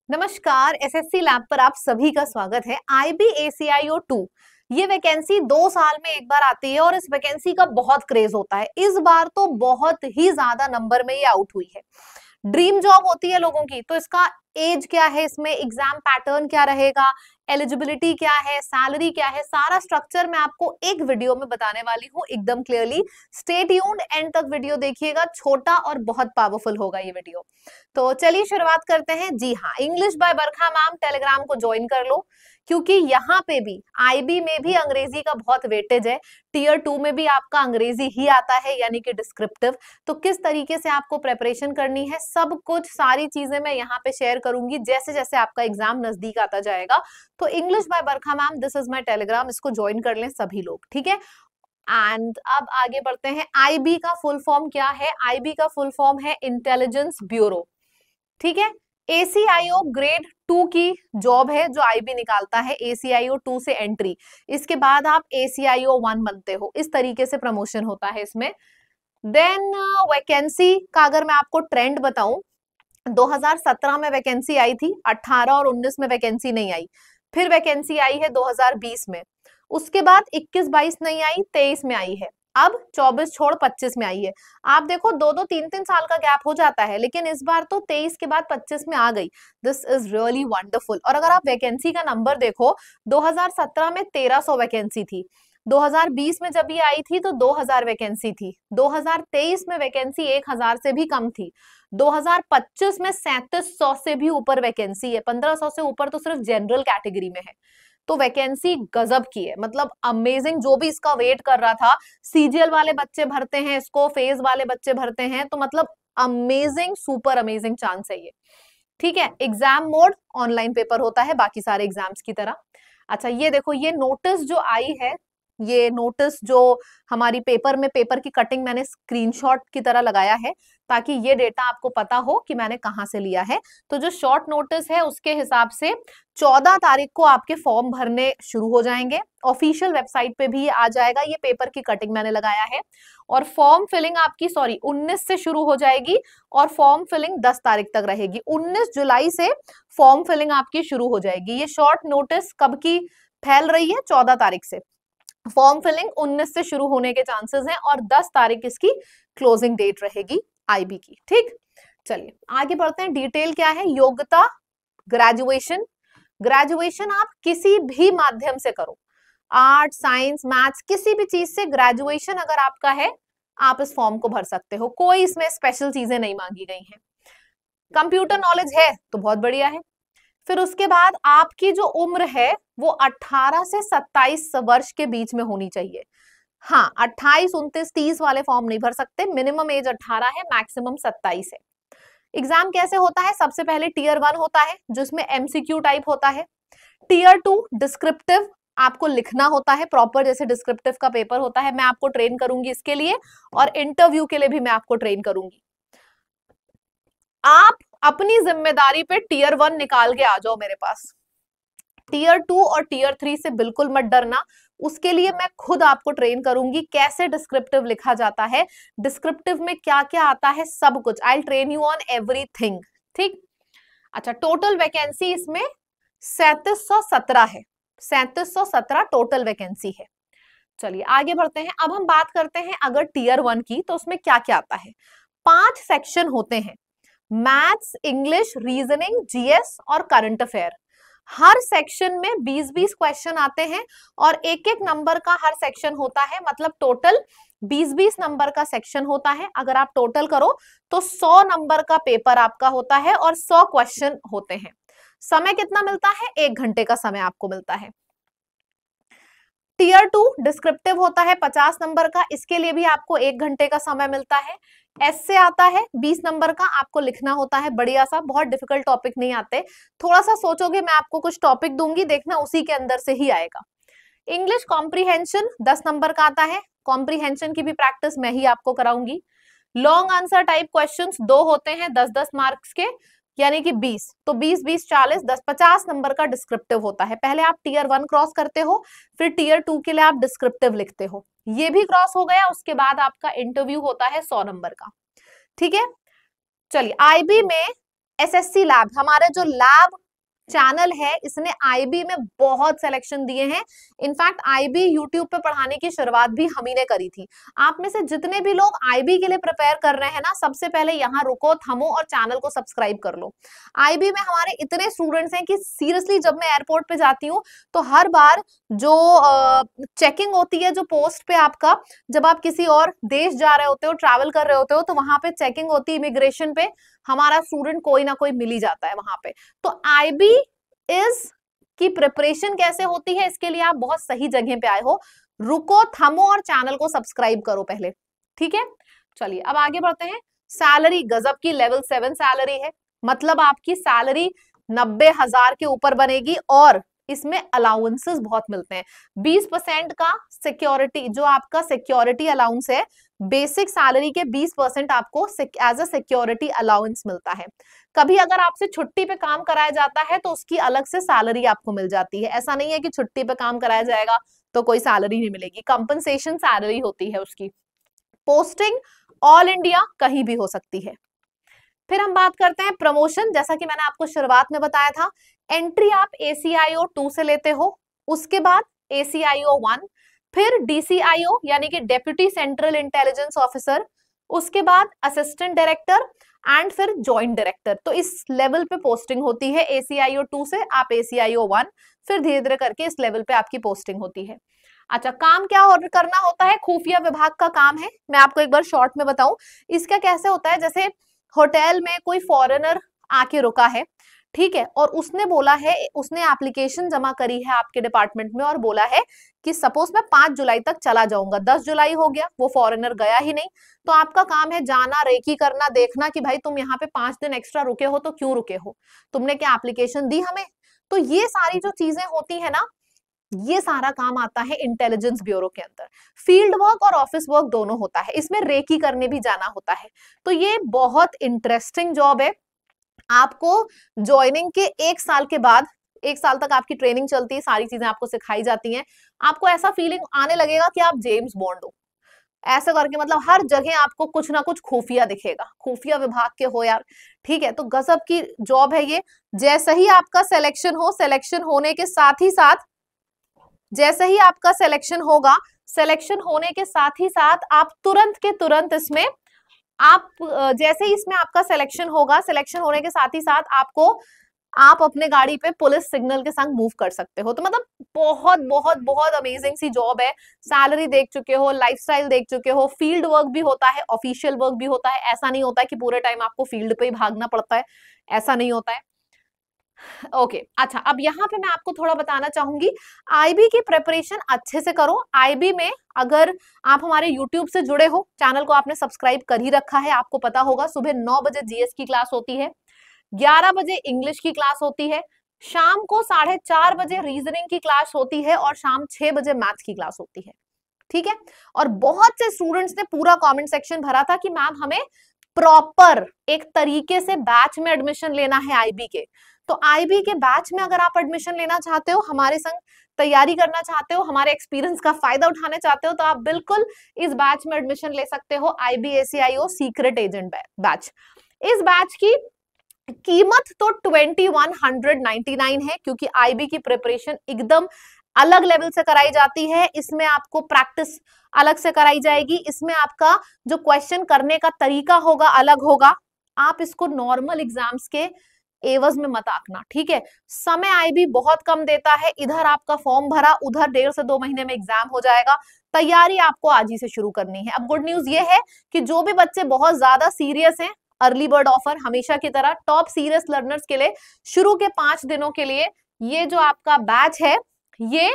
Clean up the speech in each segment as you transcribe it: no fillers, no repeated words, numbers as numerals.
नमस्कार। SSC lab पर आप सभी का स्वागत है। IBACIO 2 ये वैकेंसी 2 साल में एक बार आती है और इस वैकेंसी का बहुत क्रेज होता है। इस बार तो बहुत ही ज्यादा नंबर में ये आउट हुई है। ड्रीम जॉब होती है लोगों की, तो इसका एज क्या है, इसमें एग्जाम पैटर्न क्या रहेगा, एलिजिबिलिटी क्या है, सैलरी क्या है, सारा स्ट्रक्चर मैं आपको एक वीडियो में बताने वाली हूँ एकदम क्लियरली। स्टे ट्यून्ड, एंड तक वीडियो देखिएगा, छोटा और बहुत पावरफुल होगा ये वीडियो। तो चलिए शुरुआत करते हैं। जी हाँ, English by Barkha ma'am Telegram को ज्वाइन कर लो, क्योंकि यहाँ पे भी आईबी में भी अंग्रेजी का बहुत वेटेज है। टीयर 2 में भी आपका अंग्रेजी ही आता है, यानी कि डिस्क्रिप्टिव। तो किस तरीके से आपको प्रेपरेशन करनी है, सब कुछ सारी चीजें मैं यहाँ पे शेयर करूंगी जैसे जैसे आपका एग्जाम नजदीक आता जाएगा। तो English by Barkha ma'am, this is my Telegram, इसको ज्वाइन कर लें सभी लोग, ठीक है। एंड अब आगे बढ़ते हैं। आईबी का फुल फॉर्म क्या है? आईबी का फुल फॉर्म है इंटेलिजेंस ब्यूरो, ठीक है। ACIO ग्रेड 2 की जॉब है जो आईबी निकालता है, ACIO 2 से एंट्री, इसके बाद आप ACIO 1 बनते हो, इस तरीके से प्रमोशन होता है इसमें। देन वैकेंसी का अगर मैं आपको ट्रेंड बताऊं, 2017 में वैकेंसी आई थी, 18 और 19 में वैकेंसी नहीं आई, फिर वैकेंसी आई है 2020 में, उसके बाद 21-22 नहीं आई, 23 में आई है, अब 24 छोड़ 25 में आई है। आप देखो, 2-2 3-3 साल का गैप हो जाता है, लेकिन इस बार तो 23 के बाद 25 में आ गई। This is really wonderful. और अगर आप वैकेंसी का नंबर देखो, 2017 में 1300 वैकेंसी थी, 2020 में जब ये आई थी तो 2000 वैकेंसी थी, 2023 में वैकेंसी 1000 से भी कम थी, 2025 में 3700 से भी ऊपर वैकेंसी है, 1500 से ऊपर तो सिर्फ जनरल कैटेगरी में है। तो वैकेंसी गजब की है, मतलब अमेजिंग। जो भी इसका वेट कर रहा था, सीजीएल वाले बच्चे भरते हैं इसको, फेज वाले बच्चे भरते हैं, तो मतलब अमेजिंग, सुपर अमेजिंग चांस है ये, ठीक है। एग्जाम मोड ऑनलाइन पेपर होता है बाकी सारे एग्जाम्स की तरह। अच्छा, ये देखो, ये नोटिस जो आई है, ये नोटिस जो हमारी पेपर में, पेपर की कटिंग मैंने स्क्रीनशॉट की तरह लगाया है, ताकि ये डेटा आपको पता हो कि मैंने कहां से लिया है। तो जो शॉर्ट नोटिस है उसके हिसाब से 14 तारीख को आपके फॉर्म भरने शुरू हो जाएंगे, ऑफिशियल वेबसाइट पे भी ये आ जाएगा। ये पेपर की कटिंग मैंने लगाया है। और फॉर्म फिलिंग आपकी 19 से शुरू हो जाएगी और फॉर्म फिलिंग 10 तारीख तक रहेगी। 19 जुलाई से फॉर्म फिलिंग आपकी शुरू हो जाएगी। ये शॉर्ट नोटिस कब की फैल रही है? 14 तारीख से। फॉर्म फिलिंग 19 से शुरू होने के चांसेस हैं और 10 तारीख इसकी क्लोजिंग डेट रहेगी आईबी की, ठीक। चलिए आगे बढ़ते हैं। डिटेल क्या है? योग्यता ग्रेजुएशन। ग्रेजुएशन आप किसी भी माध्यम से करो, आर्ट, साइंस, मैथ्स, किसी भी चीज से ग्रेजुएशन अगर आपका है, आप इस फॉर्म को भर सकते हो। कोई इसमें स्पेशल चीजें नहीं मांगी गई हैं। कंप्यूटर नॉलेज है तो बहुत बढ़िया है। फिर उसके बाद आपकी जो उम्र है वो 18 से 27 वर्ष के बीच में होनी चाहिए। हाँ, 28, 29, 30 वाले फॉर्म नहीं भर सकते। मिनिमम एज 18 है, मैक्सिमम 27 है। एग्जाम कैसे होता है? सबसे पहले टीयर 1 होता है जिसमें एमसीक्यू टाइप होता है। टीयर 2 डिस्क्रिप्टिव, आपको लिखना होता है प्रॉपर, जैसे डिस्क्रिप्टिव का पेपर होता है। मैं आपको ट्रेन करूंगी इसके लिए, और इंटरव्यू के लिए भी मैं आपको ट्रेन करूंगी। आप अपनी जिम्मेदारी पे टीयर 1 निकाल के आ जाओ मेरे पास। टीयर 2 और टीयर 3 से बिल्कुल मत डरना, उसके लिए मैं खुद आपको ट्रेन करूंगी कैसे डिस्क्रिप्टिव लिखा जाता है, डिस्क्रिप्टिव में क्या क्या आता है, सब कुछ। आई ट्रेन यू ऑन एवरीथिंग, ठीक। अच्छा, टोटल वैकेंसी इसमें 3717 है, 3717 टोटल वैकेंसी है। चलिए आगे बढ़ते हैं। अब हम बात करते हैं अगर टीयर 1 की, तो उसमें क्या क्या आता है। 5 सेक्शन होते हैं, मैथ्स, इंग्लिश, रीजनिंग, जीएस और करंट अफेयर। हर सेक्शन में 20-20 क्वेश्चन आते हैं और एक एक नंबर का हर सेक्शन होता है, मतलब टोटल 20-20 नंबर का सेक्शन होता है। अगर आप टोटल करो तो 100 नंबर का पेपर आपका होता है और 100 क्वेश्चन होते हैं। समय कितना मिलता है? 1 घंटे का समय आपको मिलता है। टीयर 2 डिस्क्रिप्टिव होता है 50 नंबर का, इसके लिए भी आपको 1 घंटे का समय मिलता है। एस्से आता है 20 नंबर का, आपको लिखना होता है, बढ़िया सा, बहुत डिफिकल्ट टॉपिक नहीं आते। थोड़ा सा सोचोगे, मैं आपको कुछ टॉपिक दूंगी, देखना उसी के अंदर से ही आएगा। इंग्लिश कॉम्प्रीहेंशन 10 नंबर का आता है, कॉम्प्रीहेंशन की भी प्रैक्टिस मैं ही आपको कराऊंगी। लॉन्ग आंसर टाइप क्वेश्चंस 2 होते हैं 10-10 मार्क्स के, यानी कि 20, तो 20-20 40 10 50 नंबर का डिस्क्रिप्टिव होता है। पहले आप टीयर 1 क्रॉस करते हो, फिर टीयर 2 के लिए आप डिस्क्रिप्टिव लिखते हो। ये भी क्रॉस हो गया, उसके बाद आपका इंटरव्यू होता है 100 नंबर का, ठीक है। चलिए आईबी में एसएससी लैब, हमारे जो लैब चैनल है इसने आईबी में बहुत सिलेक्शन दिए हैं। इनफैक्ट आईबी यूट्यूब पे पढ़ाने की शुरुआत भी हम ही ने करी थी। आप में से जितने भी लोग आईबी के लिए प्रिपेयर कर रहे हैं ना, सबसे पहले यहाँ रुको, थमो और चैनल को सब्सक्राइब कर लो। आईबी में हमारे इतने स्टूडेंट्स हैं कि सीरियसली जब मैं एयरपोर्ट पे जाती हूँ तो हर बार जो चेकिंग होती है, जो पोस्ट पे आपका, जब आप किसी और देश जा रहे होते हो, ट्रैवल कर रहे होते हो, तो वहां पे चेकिंग होती है इमिग्रेशन पे, हमारा स्टूडेंट कोई ना कोई मिल ही जाता है वहां पे। तो आईबी इज की प्रिपरेशन कैसे होती है, इसके लिए आप बहुत सही जगह पे आए हो। रुको, थमो और चैनल को सब्सक्राइब करो पहले, ठीक है। चलिए अब आगे बढ़ते हैं। सैलरी गजब की लेवल 7 सैलरी है, मतलब आपकी सैलरी 90,000 के ऊपर बनेगी और इसमें अलाउंसेस बहुत मिलते हैं। 20% का सिक्योरिटी, जो आपका सिक्योरिटी अलाउंस है, बेसिक सैलरी के 20% आपको एज अ सिक्योरिटी अलाउंस मिलता है। कभी अगर आपसे छुट्टी पे काम कराया जाता है तो उसकी अलग से सैलरी आपको मिल जाती है। ऐसा नहीं है कि छुट्टी पे काम कराया जाएगा तो कोई सैलरी नहीं मिलेगी, कंपनसेशन सैलरी होती है उसकी। पोस्टिंग ऑल इंडिया कहीं भी हो सकती है। फिर हम बात करते हैं प्रमोशन। जैसा कि मैंने आपको शुरुआत में बताया था, एंट्री आप ACIO 2 से लेते हो, उसके बाद ACIO 1, फिर DCIO यानी कि डेप्यूटी सेंट्रल इंटेलिजेंस ऑफिसर, उसके बाद असिस्टेंट डायरेक्टर एंड फिर जॉइंट डायरेक्टर। तो इस लेवल पे पोस्टिंग होती है। ACIO 2 से आप ACIO 1, फिर धीरे धीरे करके इस लेवल पे आपकी पोस्टिंग होती है। अच्छा, काम क्या करना होता है? खुफिया विभाग का काम है। मैं आपको एक बार शॉर्ट में बताऊं इसका कैसे होता है। जैसे होटल में कोई फॉरेनर आके रुका है, ठीक है, और उसने बोला है, उसने एप्लीकेशन जमा करी है आपके डिपार्टमेंट में और बोला है कि सपोज मैं 5 जुलाई तक चला जाऊंगा, 10 जुलाई हो गया, वो फॉरेनर गया ही नहीं, तो आपका काम है जाना, रेकी करना, देखना कि भाई तुम यहाँ पे 5 दिन एक्स्ट्रा रुके हो तो क्यों रुके हो, तुमने क्या एप्लीकेशन दी हमें। तो ये सारी जो चीजें होती है ना, ये सारा काम आता है इंटेलिजेंस ब्यूरो के अंदर। फील्ड वर्क और ऑफिस वर्क दोनों होता है, इसमें रेकी करने भी जाना होता है। तो ये बहुत इंटरेस्टिंग जॉब है। आपको ज्वाइनिंग के 1 साल के बाद, 1 साल तक आपकी ट्रेनिंग चलती है, सारी चीजें आपको सिखाई जाती हैं। आपको ऐसा फीलिंग आने लगेगा कि आप जेम्स बॉन्ड हो, ऐसे करके, मतलब हर जगह आपको कुछ ना कुछ खुफिया दिखेगा, खुफिया विभाग के हो यार, ठीक है। तो गजब की जॉब है ये। जैसे ही आपका सिलेक्शन हो, सिलेक्शन होने के साथ ही साथ, जैसे ही आपका सिलेक्शन होगा, सिलेक्शन होने के साथ ही साथ आप तुरंत के तुरंत इसमें, आप जैसे ही इसमें आपका सिलेक्शन होगा, सिलेक्शन होने के साथ ही साथ आपको, आप अपने गाड़ी पे पुलिस सिग्नल के संग मूव कर सकते हो। तो मतलब बहुत बहुत बहुत अमेजिंग सी जॉब है। सैलरी देख चुके हो, लाइफस्टाइल देख चुके हो, फील्ड वर्क भी होता है, ऑफिशियल वर्क भी होता है। ऐसा नहीं होता है कि पूरे टाइम आपको फील्ड पे ही भागना पड़ता है, ऐसा नहीं होता है। ओके अच्छा, अब यहाँ पे मैं आपको थोड़ा बताना चाहूंगी, आईबी की प्रिपरेशन अच्छे से करो। आईबी में अगर आप हमारे यूट्यूब से जुड़े हो, चैनल को आपने सब्सक्राइब कर ही रखा है, आपको पता होगा सुबह 9 बजे जीएस की क्लास होती है, 11 बजे इंग्लिश की क्लास होती है, शाम को 4:30 बजे रीजनिंग की क्लास होती है और शाम 6 बजे मैथ्स की क्लास होती है, ठीक है। और बहुत से स्टूडेंट्स ने पूरा कमेंट सेक्शन भरा था कि मैम हमें प्रॉपर एक तरीके से बैच में एडमिशन लेना है आईबी के। तो आईबी के बैच में अगर आप एडमिशन लेना चाहते हो, हमारे संग तैयारी करना चाहते हो, हमारे एक्सपीरियंस का फायदा उठाना चाहते हो, तो आप बिल्कुल इस बैच में एडमिशन ले सकते हो, IBACIO सीक्रेट एजेंट बैच। इस बैच की कीमत तो 2199 है, क्योंकि आईबी की प्रिपरेशन एकदम अलग लेवल से कराई जाती है। इसमें आपको प्रैक्टिस अलग से कराई जाएगी, इसमें आपका जो क्वेश्चन करने का तरीका होगा अलग होगा। आप इसको नॉर्मल एग्जाम्स के एवज में मत आंकना, ठीक है। समय आईबी बहुत कम देता है, इधर आपका फॉर्म भरा, उधर 1.5 से 2 महीने में एग्जाम हो जाएगा। तैयारी आपको आज ही से शुरू करनी है। अब गुड न्यूज ये है कि जो भी बच्चे बहुत ज्यादा सीरियस हैं, अर्ली बर्ड ऑफर हमेशा की तरह टॉप सीरियस लर्नर्स के लिए शुरू के 5 दिनों के लिए ये जो आपका बैच है ये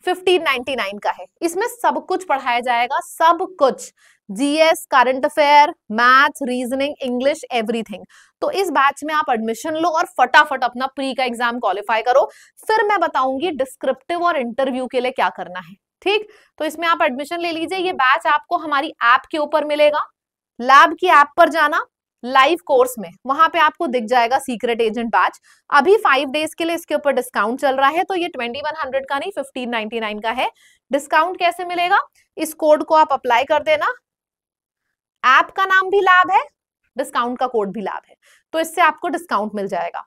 1599 का है। इसमें सब कुछ पढ़ाया जाएगा, सब कुछ, GS, current affair, maths, reasoning, English, everything. तो इस बैच में आप एडमिशन लो और फटाफट अपना प्री का एग्जाम क्वालिफाई करो। फिर मैं बताऊंगी डिस्क्रिप्टिव और इंटरव्यू के लिए क्या करना है, ठीक। तो इसमें आप एडमिशन ले लीजिए। ये बैच आपको हमारी ऐप के ऊपर मिलेगा, लैब की ऐप पर जाना, लाइव कोर्स में, वहां पे आपको दिख जाएगा सीक्रेट एजेंट बैच। अभी 5 डेज के लिए इसके ऊपर डिस्काउंट चल रहा है, तो ये 2100 का नहीं 1599 का है। डिस्काउंट कैसे मिलेगा? इस कोड को आप अप्लाई कर देना, ऐप का नाम भी लैब है, डिस्काउंट का कोड भी लैब है, तो इससे आपको डिस्काउंट मिल जाएगा।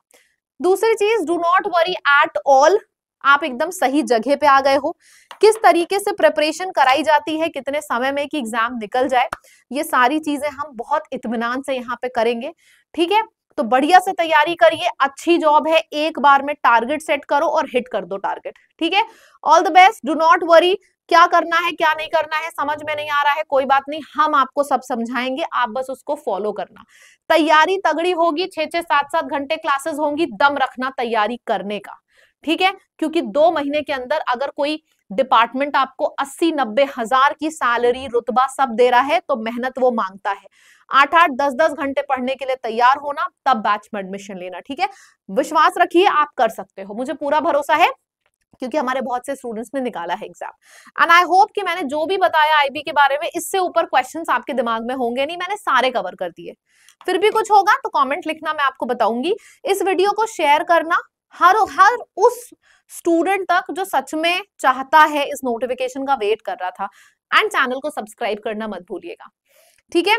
दूसरी चीज, do not worry at all, आप एकदम सही जगह पे आ गए हो। किस तरीके से प्रिपरेशन कराई जाती है, कितने समय में कि एग्जाम निकल जाए, ये सारी चीजें हम बहुत इत्मीनान से यहाँ पे करेंगे, ठीक है। तो बढ़िया से तैयारी करिए, अच्छी जॉब है, एक बार में टारगेट सेट करो और हिट कर दो टारगेट, ठीक है। All the best, do not worry, क्या करना है क्या नहीं करना है समझ में नहीं आ रहा है, कोई बात नहीं, हम आपको सब समझाएंगे, आप बस उसको फॉलो करना। तैयारी तगड़ी होगी, 6-6 7-7 घंटे क्लासेस होंगी, दम रखना तैयारी करने का, ठीक है। क्योंकि 2 महीने के अंदर अगर कोई डिपार्टमेंट आपको 80-90 हजार की सैलरी, रुतबा सब दे रहा है, तो मेहनत वो मांगता है। 8-8 10-10 घंटे पढ़ने के लिए तैयार होना, तब बैच में एडमिशन लेना, ठीक है। विश्वास रखिए, आप कर सकते हो, मुझे पूरा भरोसा है, क्योंकि हमारे बहुत से स्टूडेंट्स ने निकाला है एग्जाम। एंड आई होप कि मैंने जो भी बताया आईबी के बारे में, इससे ऊपर क्वेश्चंस आपके दिमाग में होंगे नहीं, मैंने सारे कवर कर दिए। फिर भी कुछ होगा तो कमेंट लिखना, मैं आपको बताऊंगी। इस वीडियो को शेयर करना हर उस स्टूडेंट तक जो सच में चाहता है, इस नोटिफिकेशन का वेट कर रहा था, एंड चैनल को सब्सक्राइब करना मत भूलिएगा, ठीक है।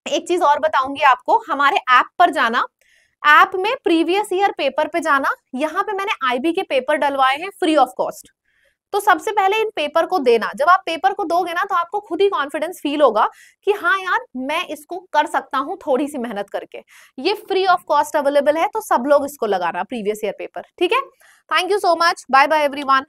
एक चीज और बताऊंगी आपको, हमारे ऐप पर जाना, ऐप में प्रीवियस ईयर पेपर पे जाना, यहाँ पे मैंने आईबी के पेपर डलवाए हैं फ्री ऑफ कॉस्ट। तो सबसे पहले इन पेपर को देना, जब आप पेपर को दोगे ना, तो आपको खुद ही कॉन्फिडेंस फील होगा कि हाँ यार, मैं इसको कर सकता हूँ थोड़ी सी मेहनत करके। ये फ्री ऑफ कॉस्ट अवेलेबल है, तो सब लोग इसको लगाना, प्रीवियस ईयर पेपर, ठीक है। Thank you so much, bye bye everyone.